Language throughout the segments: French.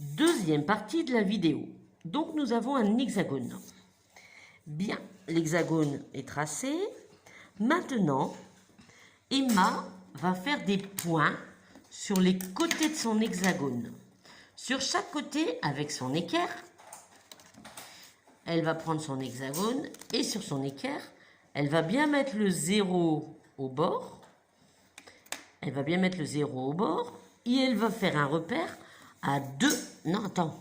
Deuxième partie de la vidéo. Donc nous avons un hexagone. Bien, l'hexagone est tracé. Maintenant, Emma va faire des points sur les côtés de son hexagone. Sur chaque côté, avec son équerre, elle va prendre son hexagone et sur son équerre, elle va bien mettre le 0 au bord. Elle va bien mettre le 0 au bord et elle va faire un repère à 2... Non, attends.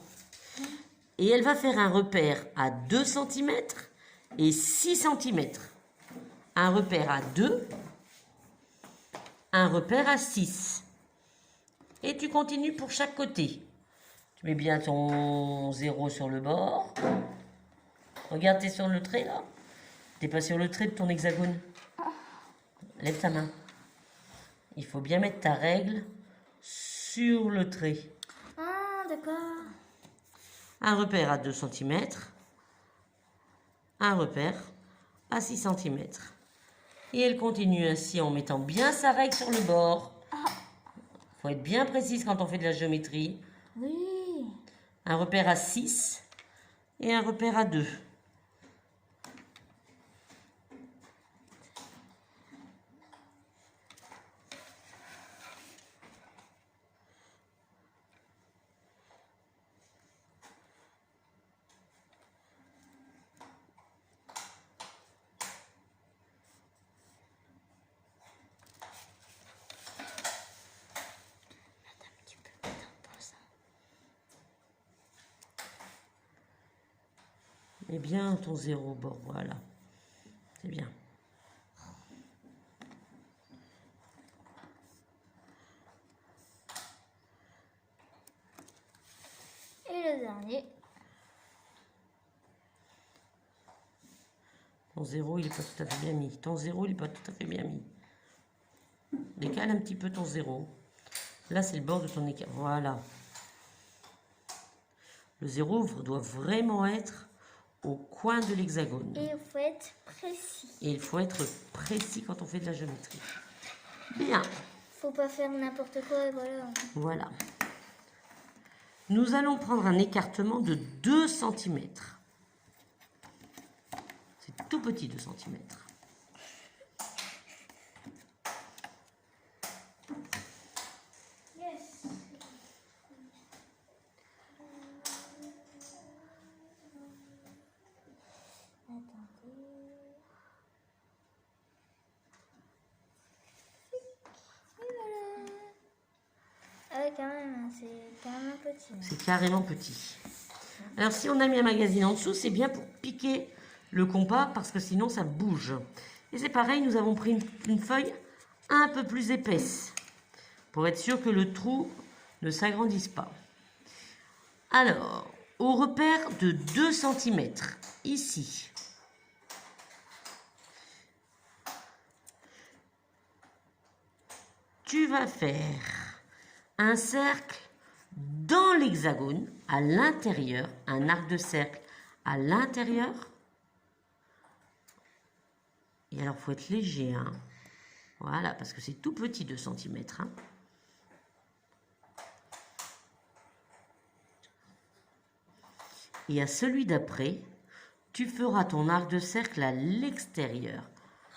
Et elle va faire un repère à 2 cm et 6 cm. Un repère à 2, un repère à 6. Et tu continues pour chaque côté. Tu mets bien ton 0 sur le bord. Regarde, t'es sur le trait là. T'es pas sur le trait de ton hexagone. Lève ta main. Il faut bien mettre ta règle sur le trait. Ah, d'accord. Un repère à 2 cm. Un repère à 6 cm. Et elle continue ainsi en mettant bien sa règle sur le bord. Il faut être bien précise quand on fait de la géométrie. Oui. Un repère à 6 et un repère à 2. Mets bien ton 0 au bord, voilà. C'est bien. Et le dernier. Ton 0, il n'est pas tout à fait bien mis. Ton 0, il n'est pas tout à fait bien mis. Décale un petit peu ton 0. Là, c'est le bord de ton équerre. Voilà. Le 0 doit vraiment être au coin de l'hexagone. Et il faut être précis. Et il faut être précis quand on fait de la géométrie. Bien. Faut pas faire n'importe quoi et voilà. Voilà. Nous allons prendre un écartement de 2 cm. C'est tout petit, 2 cm. Yes. Attendez. Et voilà. Ah ouais, quand même, c'est carrément petit. C'est carrément petit. Alors si on a mis un magazine en dessous, c'est bien pour piquer le compas parce que sinon ça bouge. Et c'est pareil, nous avons pris une feuille un peu plus épaisse pour être sûr que le trou ne s'agrandisse pas. Alors, au repère de 2 cm, ici, tu vas faire un cercle dans l'hexagone, à l'intérieur, un arc de cercle à l'intérieur. Et alors, il faut être léger, hein. Voilà, parce que c'est tout petit, 2 cm. Hein. Et à celui d'après, tu feras ton arc de cercle à l'extérieur.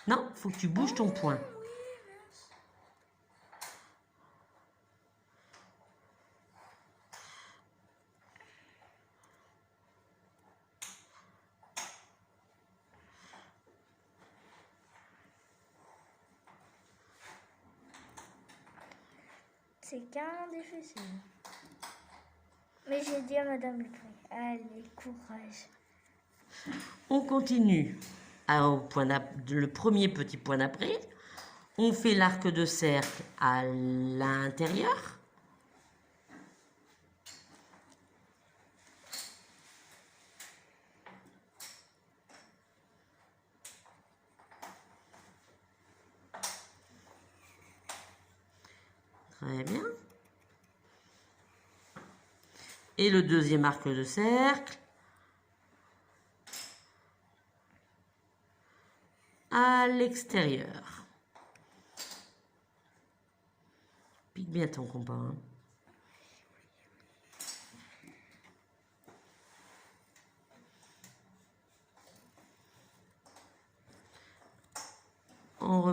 Non, il faut que tu bouges ton point. C'est carrément difficile. Mais j'ai dit à Madame le prix. Allez, courage. On continue le premier petit point d'après. On fait l'arc de cercle à l'intérieur. Très bien. Et le deuxième arc de cercle à l'extérieur. Pique bien ton compas. Hein.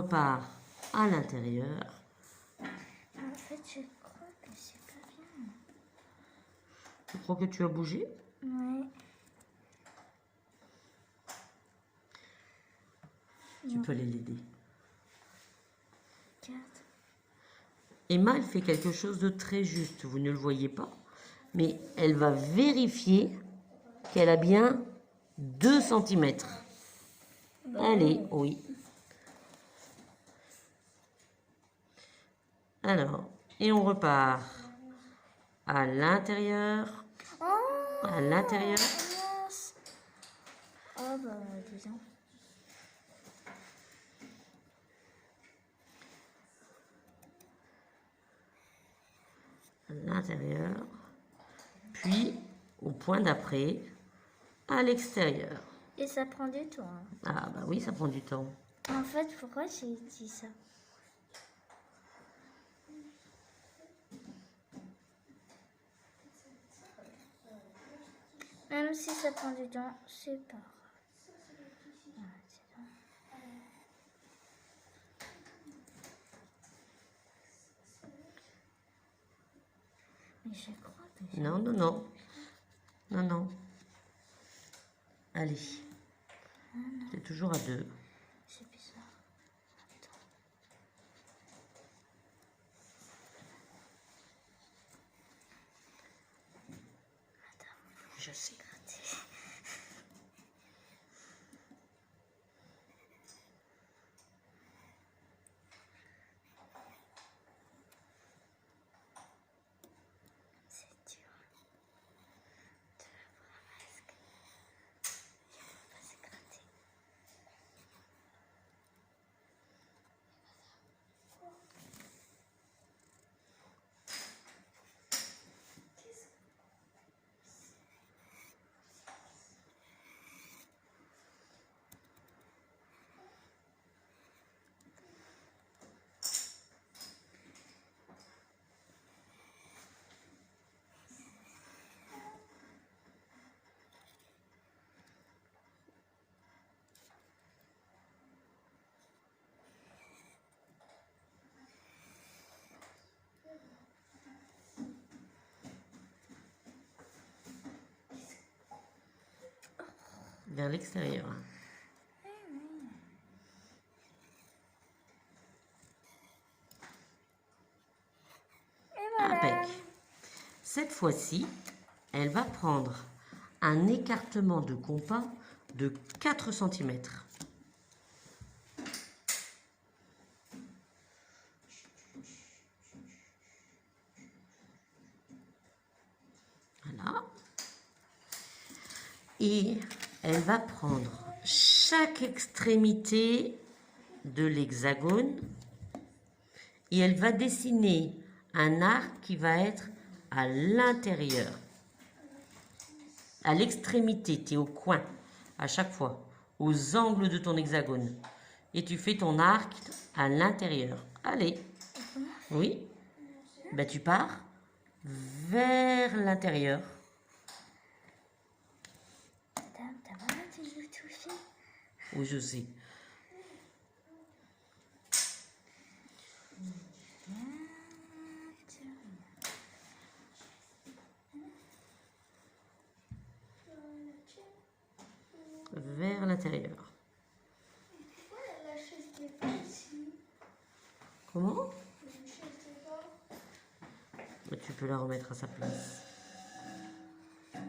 repart à l'intérieur. En fait, je crois que c'est pas bien. Tu crois que tu as bougé? Ouais. Tu peux aller l'aider. 4. Emma, elle fait quelque chose de très juste. Vous ne le voyez pas, mais elle va vérifier qu'elle a bien 2 cm. Allez, oui. Alors, et on repart à l'intérieur. Oh, À l'intérieur. mince. Oh, bah, disons. À l'intérieur. Puis, au point d'après, à l'extérieur. Et ça prend du temps. Hein. Ah, bah oui, ça prend du temps. En fait, pourquoi j'ai dit ça? Même si ça prend du temps, c'est pas grave. Ah, c'est bon. Mais je crois que Non, non, non. Non, non. Allez. C'est toujours à 2. c'est bizarre. Attends. Je sais. C'est dur. Tu vas voir presque. Il va pas s'écraser. Vers l'extérieur. Et voilà. Impec. Cette fois-ci, elle va prendre un écartement de compas de 4 cm. Voilà. Et elle va prendre chaque extrémité de l'hexagone et elle va dessiner un arc qui va être à l'intérieur. À l'extrémité, tu es au coin à chaque fois, aux angles de ton hexagone. Et tu fais ton arc à l'intérieur. Allez. Oui. Ben, tu pars vers l'intérieur. T'as vraiment toujours touché? Oui, je sais. Vers l'intérieur. La chaise n'est pas ici. Comment? La chaise n'est pas. Ben, tu peux la remettre à sa place. C'est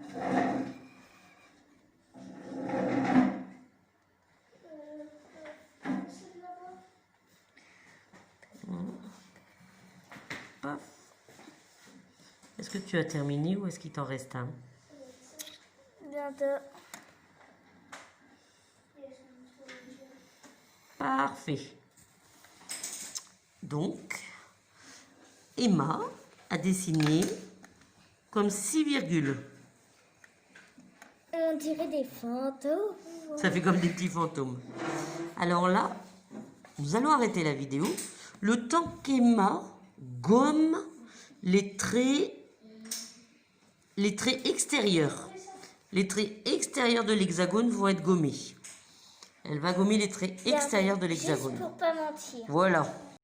là-bas. Paf. Est-ce que tu as terminé ou est-ce qu'il t'en reste un? Bientôt. Parfait. Donc, Emma a dessiné comme 6 virgules. On dirait des fantômes. Ça fait comme des petits fantômes. Alors là, nous allons arrêter la vidéo le temps qu'Emma gomme les traits extérieurs. Les traits extérieurs de l'hexagone vont être gommés. Elle va gommer les traits extérieurs de l'hexagone. Juste pour pas mentir. Voilà.